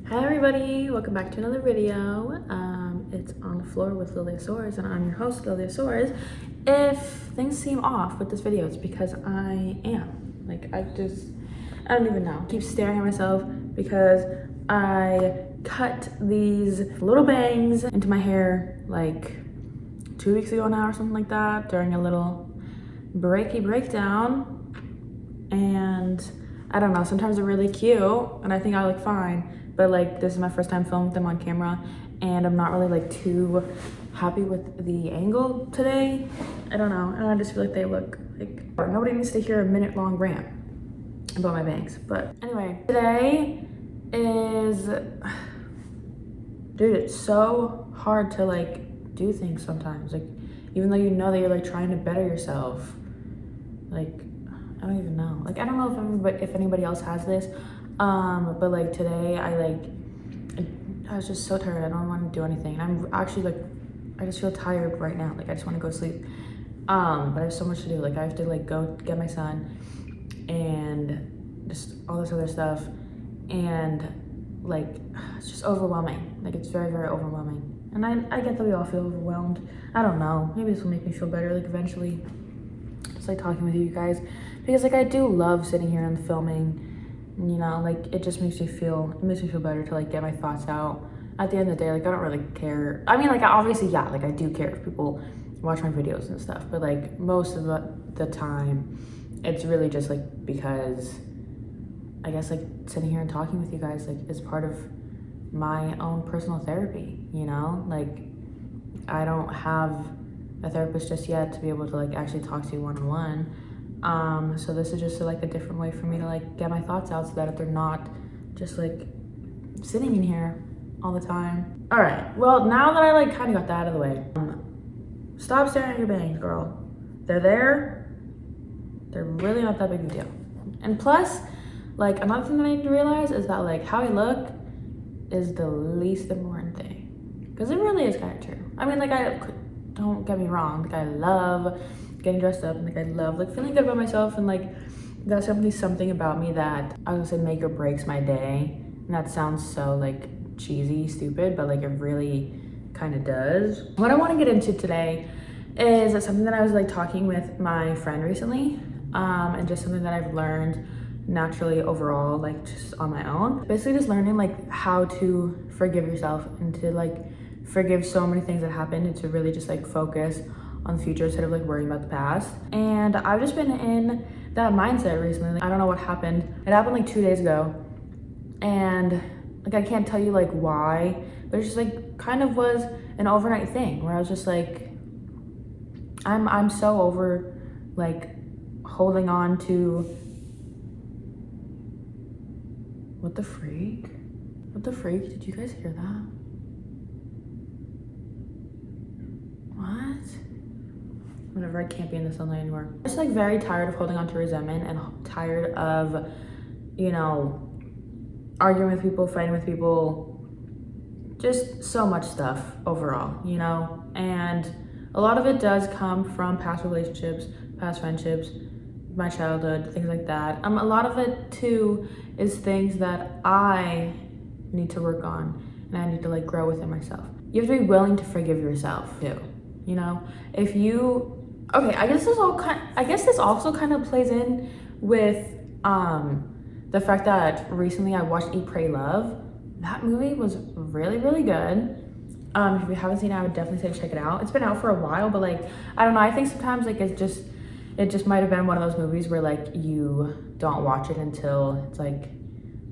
Hi everybody, welcome back to another video. It's on the floor with Lilia and I'm your host, Lilia. If things seem off with this video, it's because I am. I don't even know. I keep staring at myself because I cut these little bangs into my hair like 2 weeks ago now or something like that during a little breakdown. And I don't know, sometimes they're really cute and I think I look fine. But this is my first time filming them on camera and I'm not really too happy with the angle today. I don't know, and I just feel like they look nobody needs to hear a minute-long rant about my bangs. But anyway, today is, dude, it's so hard to do things sometimes. Even though you know that you're trying to better yourself. I don't even know. I don't know if anybody else has this. But today I was just so tired. I don't want to do anything. I'm actually I just feel tired right now. I just want to go to sleep. But I have so much to do. I have to go get my son and just all this other stuff. And it's just overwhelming. It's very, very overwhelming. And I get that we all feel overwhelmed. I don't know. Maybe this will make me feel better eventually. Just talking with you guys. Because I do love sitting here and filming. You know, it just makes me feel better to get my thoughts out. At the end of the day, I don't really care. I mean, obviously, yeah, I do care if people watch my videos and stuff, but most of the time, it's really just because I guess sitting here and talking with you guys is part of my own personal therapy, you know? I don't have a therapist just yet to be able to actually talk to you one-on-one. So this is just a different way for me to get my thoughts out so that they're not just sitting in here all the time. All right, well, now that I kind of got that out of the way, stop staring at your bangs, girl. They're there. They're really not that big of a deal. And plus, another thing that I need to realize is that how I look is the least important thing. Because it really is kind of true. I mean, don't get me wrong, I love getting dressed up and I love feeling good about myself, and that's definitely something about me that I was gonna say make or breaks my day. And that sounds so cheesy, stupid, but it really kind of does. What I want to get into today is something that I was talking with my friend recently, and just something that I've learned naturally overall, just on my own. Basically just learning how to forgive yourself and to forgive so many things that happened, and to really just focus on the future instead of worrying about the past. And I've just been in that mindset recently. I don't know what happened. It happened 2 days ago, and I can't tell you why, but it just kind of was an overnight thing where I was just I'm so over holding on to what the freak did you guys hear that? What? Whatever, I can't be in the sunlight anymore. I'm just very tired of holding on to resentment and tired of, you know, arguing with people, fighting with people, just so much stuff overall, you know? And a lot of it does come from past relationships, past friendships, my childhood, things like that. A lot of it too is things that I need to work on and I need to grow within myself. You have to be willing to forgive yourself too, you know? If you, okay, I guess this also kind of plays in with the fact that recently I watched Eat, Pray, Love. That movie was really, really good. If you haven't seen it, I would definitely say check it out. It's been out for a while, but I don't know, I think sometimes it just might have been one of those movies where you don't watch it until it's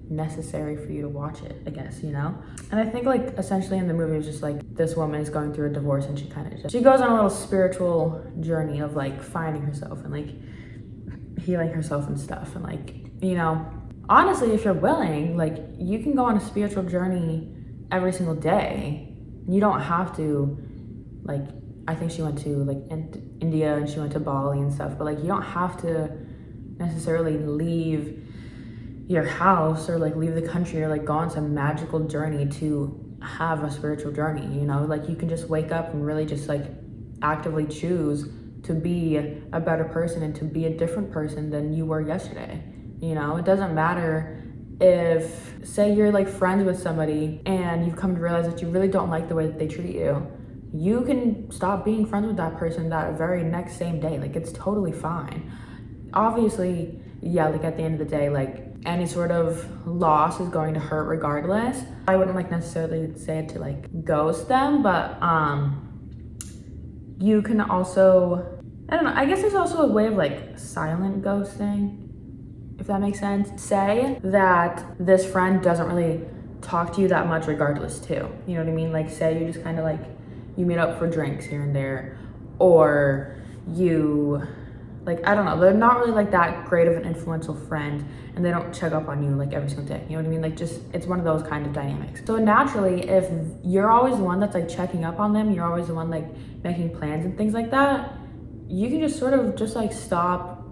necessary for you to watch it, I guess, you know? And I think essentially in the movie it's just this woman is going through a divorce and she goes on a little spiritual journey of finding herself and healing herself and stuff. And you know, honestly, if you're willing, you can go on a spiritual journey every single day. You don't have to, I think she went to India and she went to Bali and stuff, but you don't have to necessarily leave your house or leave the country or go on some magical journey to have a spiritual journey, you know? You can just wake up and really just actively choose to be a better person and to be a different person than you were yesterday. You know, it doesn't matter if, say you're like friends with somebody and you've come to realize that you really don't like the way that they treat you, you can stop being friends with that person that very next same day. Like, it's totally fine. Obviously, yeah, like at the end of the day, like any sort of loss is going to hurt regardless. I wouldn't like necessarily say it to like ghost them, but you can also, I don't know, I guess there's also a way of like silent ghosting, if that makes sense. Say that this friend doesn't really talk to you that much regardless too. You know what I mean? Like, say you just kind of like, you meet up for drinks here and there, or you, like, I don't know, they're not really like that great of an influential friend and they don't check up on you like every single day. You know what I mean? Like, just, it's one of those kind of dynamics. So naturally, if you're always the one that's like checking up on them, you're always the one like making plans and things like that, you can just sort of just like stop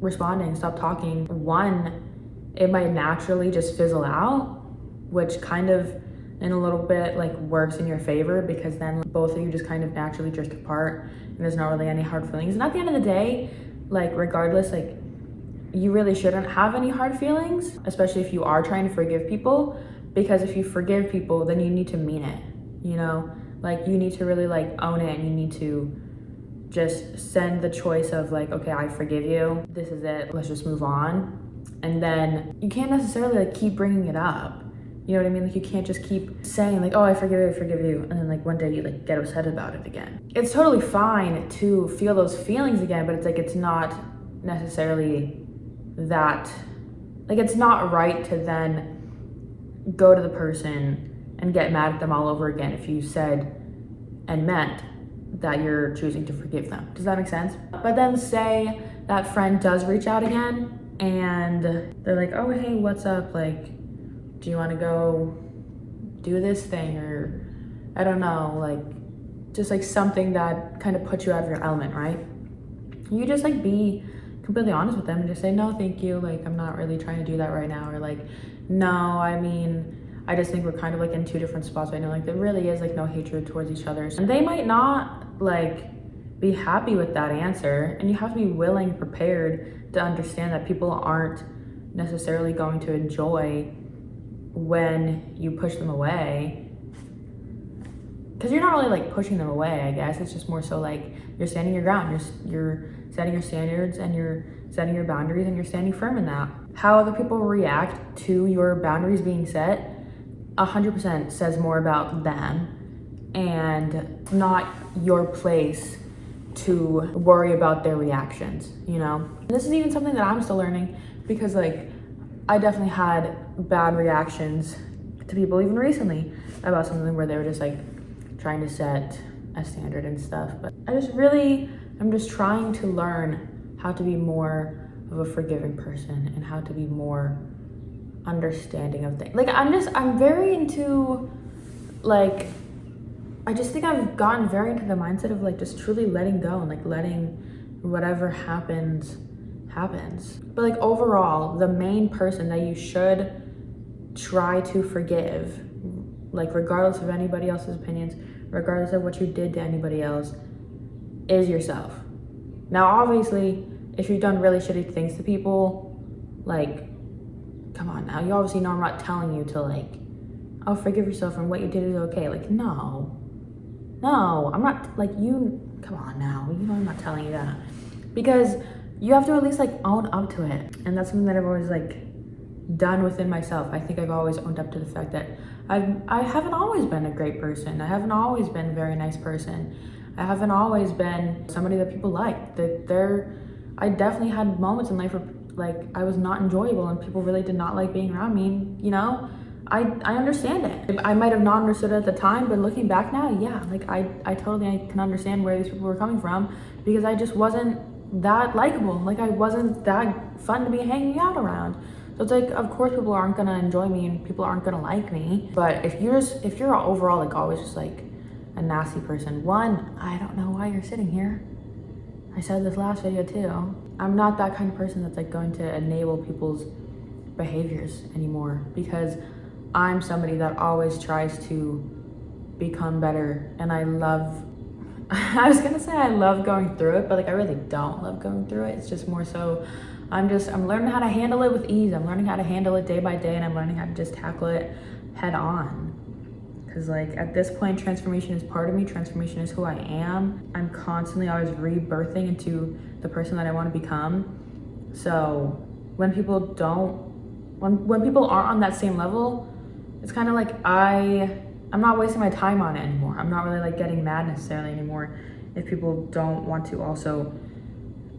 responding, stop talking. One, it might naturally just fizzle out, which kind of in a little bit like works in your favor, because then both of you just kind of naturally drift apart and there's not really any hard feelings. And at the end of the day, like regardless, like you really shouldn't have any hard feelings, especially if you are trying to forgive people, because if you forgive people, then you need to mean it, you know? Like, you need to really like own it, and you need to just send the choice of like, okay, I forgive you, this is it, let's just move on. And then you can't necessarily like keep bringing it up. You know what I mean? Like, you can't just keep saying like, oh, I forgive you, and then like one day you like get upset about it again. It's totally fine to feel those feelings again, but it's like, it's not necessarily that, like, it's not right to then go to the person and get mad at them all over again if you said and meant that you're choosing to forgive them. Does that make sense? But then say that friend does reach out again and they're like, oh, hey, what's up? Like, do you want to go do this thing? Or I don't know, like just like something that kind of puts you out of your element, right? You just like be completely honest with them and just say, no, thank you. Like, I'm not really trying to do that right now. Or like, no, I mean, I just think we're kind of like in two different spots right now. Like, there really is like no hatred towards each other. And they might not like be happy with that answer. And you have to be willing, prepared to understand that people aren't necessarily going to enjoy when you push them away, because you're not really like pushing them away, I guess. It's just more so like you're standing your ground, you're setting your standards, and you're setting your boundaries, and you're standing firm in that. How other people react to your boundaries being set 100% says more about them and not your place to worry about their reactions, you know? And this is even something that I'm still learning, because like I definitely had bad reactions to people even recently about something where they were just like trying to set a standard and stuff. But I'm just trying to learn how to be more of a forgiving person and how to be more understanding of things. Like, I'm very into like, I just think I've gotten very into the mindset of like just truly letting go and like letting whatever happens. But like overall, the main person that you should try to forgive, like regardless of anybody else's opinions, regardless of what you did to anybody else, is yourself. Now, obviously, if you've done really shitty things to people, like, come on now, you obviously know I'm not telling you to like, oh, forgive yourself and what you did is okay. Like, no, I'm not, like, come on now, you know I'm not telling you that, because you have to at least like own up to it. And that's something that I've always like done within myself. I think I've always owned up to the fact that I haven't always been a great person. I haven't always been a very nice person. I haven't always been somebody that people like. I definitely had moments in life where like I was not enjoyable and people really did not like being around me, you know? I understand it. I might have not understood it at the time, but looking back now, yeah, like I totally can understand where these people were coming from, because I just wasn't that likable. Like, I wasn't that fun to be hanging out around. So it's like, of course people aren't gonna enjoy me and people aren't gonna like me. But if you're overall like always just like a nasty person, one, I don't know why you're sitting here. I said this last video too. I'm not that kind of person that's like going to enable people's behaviors anymore, because I'm somebody that always tries to become better. And I was gonna say I love going through it, but like I really don't love going through it. It's just more so I'm learning how to handle it with ease. I'm learning how to handle it day by day, and I'm learning how to just tackle it head on. Because like at this point, transformation is part of me. Transformation is who I am. I'm constantly always rebirthing into the person that I want to become. So when people when people aren't on that same level, it's kind of like I'm not wasting my time on it anymore. I'm not really like getting mad necessarily anymore if people don't want to also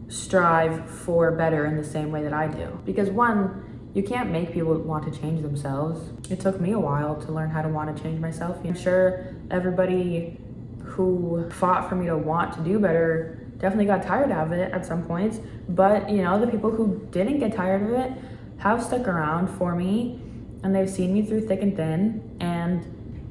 strive for better in the same way that I do. Because one, you can't make people want to change themselves. It took me a while to learn how to want to change myself. I'm sure everybody who fought for me to want to do better definitely got tired of it at some points. But you know, the people who didn't get tired of it have stuck around for me, and they've seen me through thick and thin. And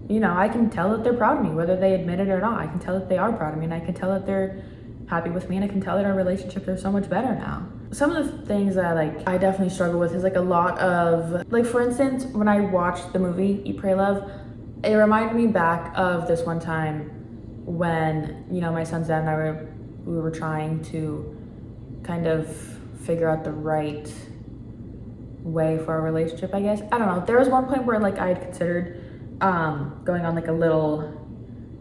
you know, I can tell that they're proud of me, whether they admit it or not. I can tell that they are proud of me, and I can tell that they're happy with me, and I can tell that our relationships are so much better now. Some of the things that like I definitely struggle with is like a lot of, like for instance, when I watched the movie Eat, Pray, Love, it reminded me back of this one time when, you know, my son's dad and I were trying to kind of figure out the right way for our relationship, I guess. I don't know. There was one point where like I had considered going on like a little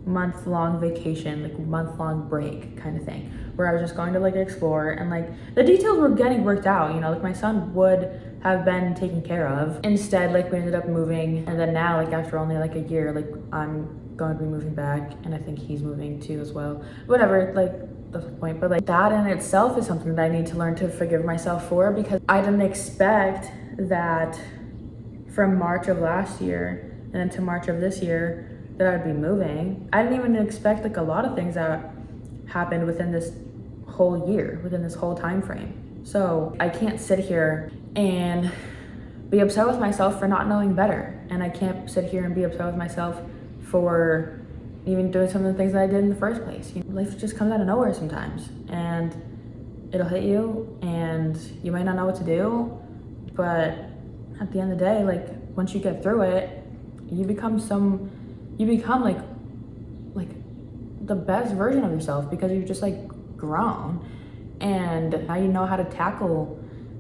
month-long vacation, like month-long break kind of thing, where I was just going to like explore, and like the details were getting worked out, you know, like my son would have been taken care of. Instead, like we ended up moving, and then now like after only like a year, like I'm going to be moving back, and I think he's moving too as well. Whatever, like that's the point. But like that in itself is something that I need to learn to forgive myself for, because I didn't expect that from March of last year and then to March of this year that I'd be moving. I didn't even expect like a lot of things that happened within this whole year, within this whole time frame. So I can't sit here and be upset with myself for not knowing better. And I can't sit here and be upset with myself for even doing some of the things that I did in the first place. You know, life just comes out of nowhere sometimes, and it'll hit you, and you might not know what to do, but at the end of the day, like once you get through it, you become like the best version of yourself, because you've just like grown, and now you know how to tackle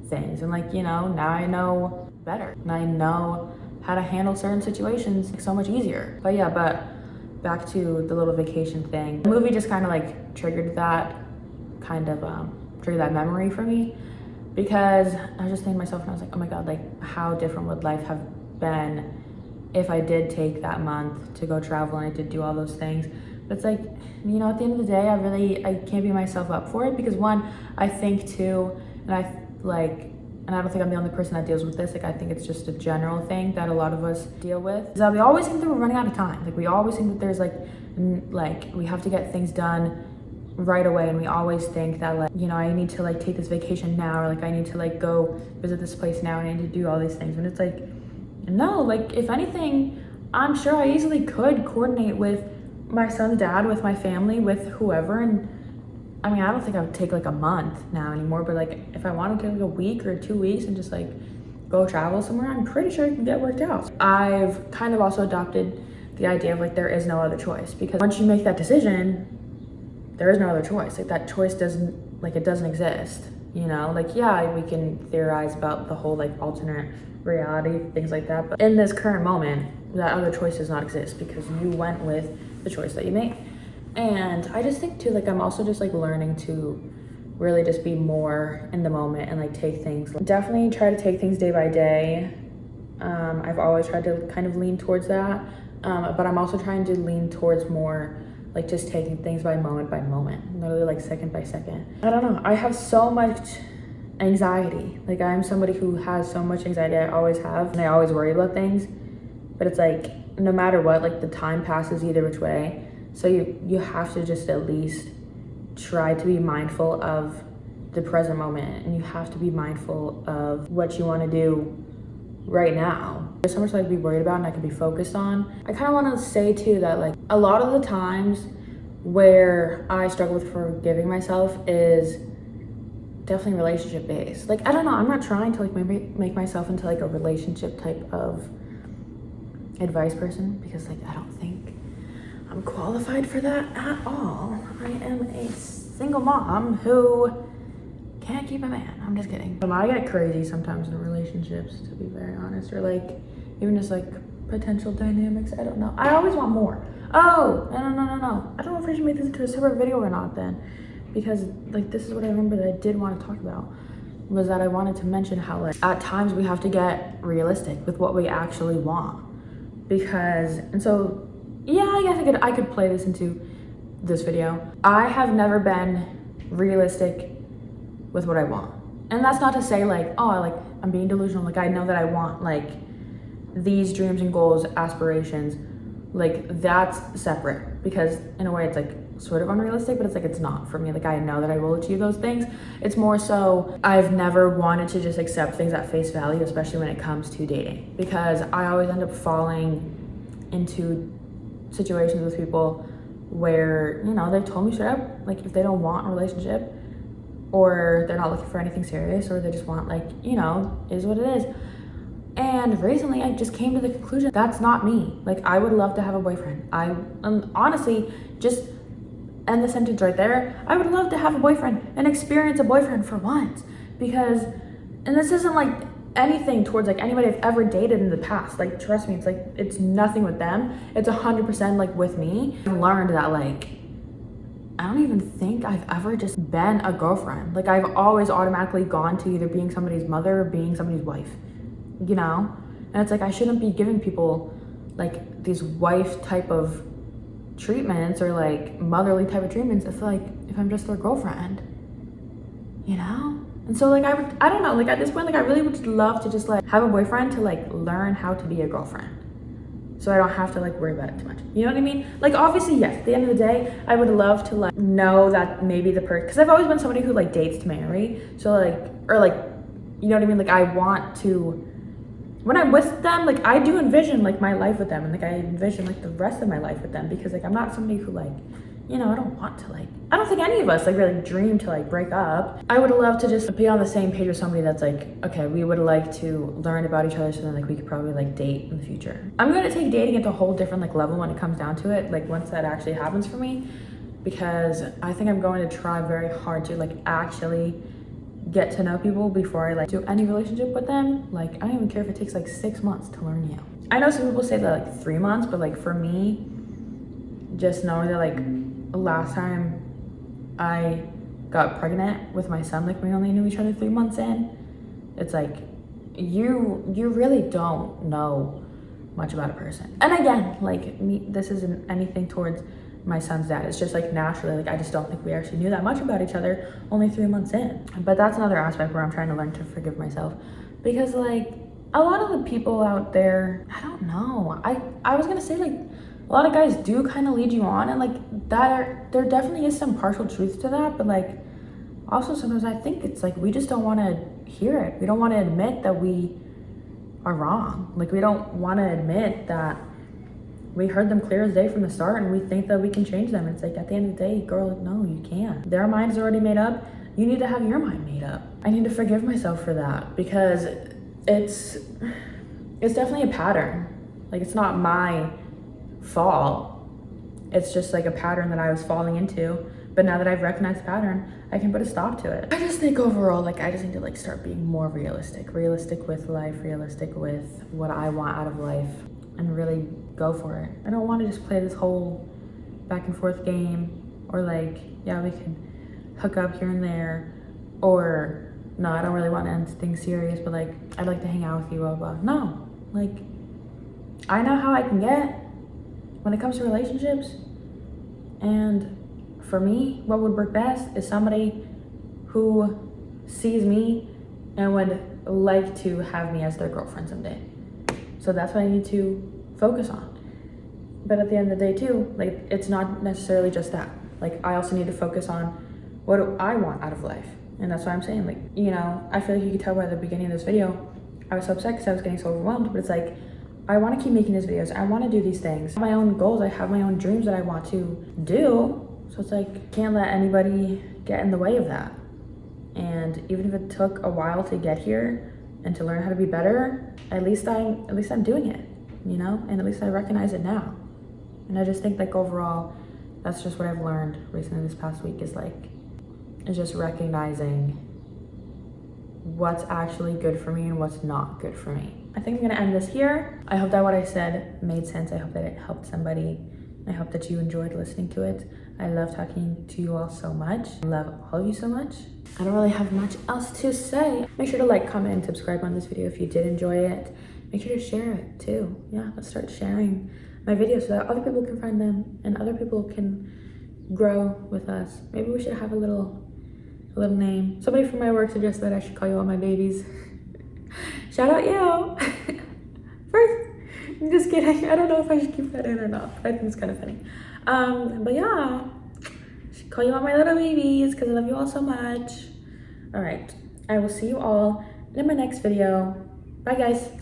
things, and like, you know, now I know better, and I know how to handle certain situations so much easier. But yeah, but back to the little vacation thing. The movie just kind of like triggered that memory for me, because I was just thinking to myself, and I was like, oh my God, like how different would life have been if I did take that month to go travel and I did do all those things. But it's like, you know, at the end of the day, I can't beat myself up for it, because one, I think too, and I don't think I'm the only person that deals with this. Like I think it's just a general thing that a lot of us deal with, is that we always think that we're running out of time. Like we always think that there's like we have to get things done right away, and we always think that like, you know, I need to like take this vacation now, or like I need to like go visit this place now, and I need to do all these things. And it's like, no, like if anything, I'm sure I easily could coordinate with my son's dad, with my family, with whoever. And I mean, I don't think I would take like a month now anymore, but like if I wanted to take like a week or 2 weeks and just like go travel somewhere, I'm pretty sure it can get worked out. I've kind of also adopted the idea of like there is no other choice, because once you make that decision, there is no other choice. Like that choice doesn't exist, you know? Like yeah, we can theorize about the whole like alternate reality, things like that, but in this current moment, that other choice does not exist, because you went with the choice that you made. And I just think too, like I'm also just like learning to really just be more in the moment, and like take things, definitely try to take things day by day. I've always tried to kind of lean towards that, but I'm also trying to lean towards more like just taking things by moment, literally like second by second. I don't know, I have so much anxiety. Like I'm somebody who has so much anxiety. I always have, and I always worry about things, but it's like no matter what, like the time passes either which way, so you have to just at least try to be mindful of the present moment, and you have to be mindful of what you want to do right now. There's so much that I could be worried about and I could be focused on. I kind of want to say too that like a lot of the times where I struggle with forgiving myself is definitely relationship based. Like I don't know, I'm not trying to like maybe make myself into like a relationship type of advice person, because like I don't think I'm qualified for that at all. I am a single mom who can't keep a man. I'm just kidding. I get crazy sometimes in relationships, to be very honest, or like even just like potential dynamics. I don't know. I always want more. Oh, no. I don't know if I should make this into a separate video or not then, because like this is what I remember that I did want to talk about, was that I wanted to mention how like at times we have to get realistic with what we actually want. Because, and so yeah, I guess I could play this into this video. I have never been realistic with what I want. And that's not to say like, oh, I'm being delusional. Like I know that I want like these dreams and goals, aspirations, like that's separate, because in a way it's like sort of unrealistic, but it's like, it's not for me. Like I know that I will achieve those things. It's more so I've never wanted to just accept things at face value, especially when it comes to dating, because I always end up falling into situations with people where, you know, they've told me straight up, like if they don't want a relationship, or they're not looking for anything serious, or they just want like, you know, is what it is. And recently I just came to the conclusion that's not me. Like I would love to have a boyfriend. Honestly, just end the sentence right there. I would love to have a boyfriend and experience a boyfriend for once, because, and this isn't like anything towards like anybody I've ever dated in the past. Like trust me, it's like, it's nothing with them. It's 100% like with me. I learned that like, I don't even think I've ever just been a girlfriend. Like I've always automatically gone to either being somebody's mother or being somebody's wife, you know? And it's like, I shouldn't be giving people like these wife type of treatments or like motherly type of treatments if I'm just their girlfriend, you know? And so like I don't know, like at this point, like I really would love to just like have a boyfriend to like learn how to be a girlfriend, so I don't have to like worry about it too much. You know what I mean? Like obviously, yes, at the end of the day, I would love to like know that maybe the person, because I've always been somebody who like dates to marry. So like, or like, you know what I mean? Like I want to, when I'm with them, like I do envision like my life with them, and like I envision like the rest of my life with them, because like I'm not somebody who like, you know, I don't want to like, I don't think any of us like really dream to like break up. I would love to just be on the same page with somebody that's like, okay, we would like to learn about each other, so then like we could probably like date in the future. I'm gonna take dating at a whole different like level when it comes down to it, like once that actually happens for me, because I think I'm going to try very hard to like actually get to know people before I like do any relationship with them. Like I don't even care if it takes like 6 months to learn you. I know some people say that like 3 months, but like for me, just knowing that like last time I got pregnant with my son, like we only knew each other 3 months in, it's like you really don't know much about a person. And again, like me, this isn't anything towards my son's dad. It's just like naturally, like I just don't think we actually knew that much about each other only 3 months in. But that's another aspect where I'm trying to learn to forgive myself, because like a lot of the people out there, I don't know, I was gonna say like a lot of guys do kind of lead you on, and like there definitely is some partial truth to that, but like also sometimes I think it's like we just don't want to hear it. We don't want to admit that we are wrong. Like we don't want to admit that we heard them clear as day from the start, and we think that we can change them. It's like at the end of the day, girl, no, you can't. Their mind is already made up. You need to have your mind made up. I need to forgive myself for that, because it's definitely a pattern. Like it's not my fault. It's just like a pattern that I was falling into. But now that I've recognized the pattern, I can put a stop to it. I just think overall, like I just need to like start being more realistic with life, realistic with what I want out of life, and really go for it. I don't want to just play this whole back and forth game, or like, yeah, we can hook up here and there, or no, I don't really want to end things serious, but like I'd like to hang out with you, blah blah. No, like I know how I can get when it comes to relationships, and for me, what would work best is somebody who sees me and would like to have me as their girlfriend someday. So that's what I need to focus on. But at the end of the day too, like it's not necessarily just that. Like I also need to focus on what do I want out of life. And that's why I'm saying, like, you know, I feel like you could tell by the beginning of this video, I was so upset because I was getting so overwhelmed, but it's like, I want to keep making these videos. I want to do these things. I have my own goals. I have my own dreams that I want to do. So it's like, can't let anybody get in the way of that. And even if it took a while to get here and to learn how to be better, at least I'm doing it, you know? And at least I recognize it now. And I just think like overall, that's just what I've learned recently this past week is just recognizing what's actually good for me and what's not good for me. I think I'm gonna end this here. I hope that what I said made sense. I hope that it helped somebody. I hope that you enjoyed listening to it. I love talking to you all so much. I love all of you so much. I don't really have much else to say. Make sure to like, comment, and subscribe on this video if you did enjoy it. Make sure to share it too. Yeah, let's start sharing my videos so that other people can find them and other people can grow with us. Maybe we should have a little name. Somebody from my work suggested that I should call you all my babies. Shout out you. First, I'm just kidding. I don't know if I should keep that in or not, but I think it's kind of funny. But yeah, I should call you all my little babies because I love you all so much. All right, I will see you all in my next video. Bye guys.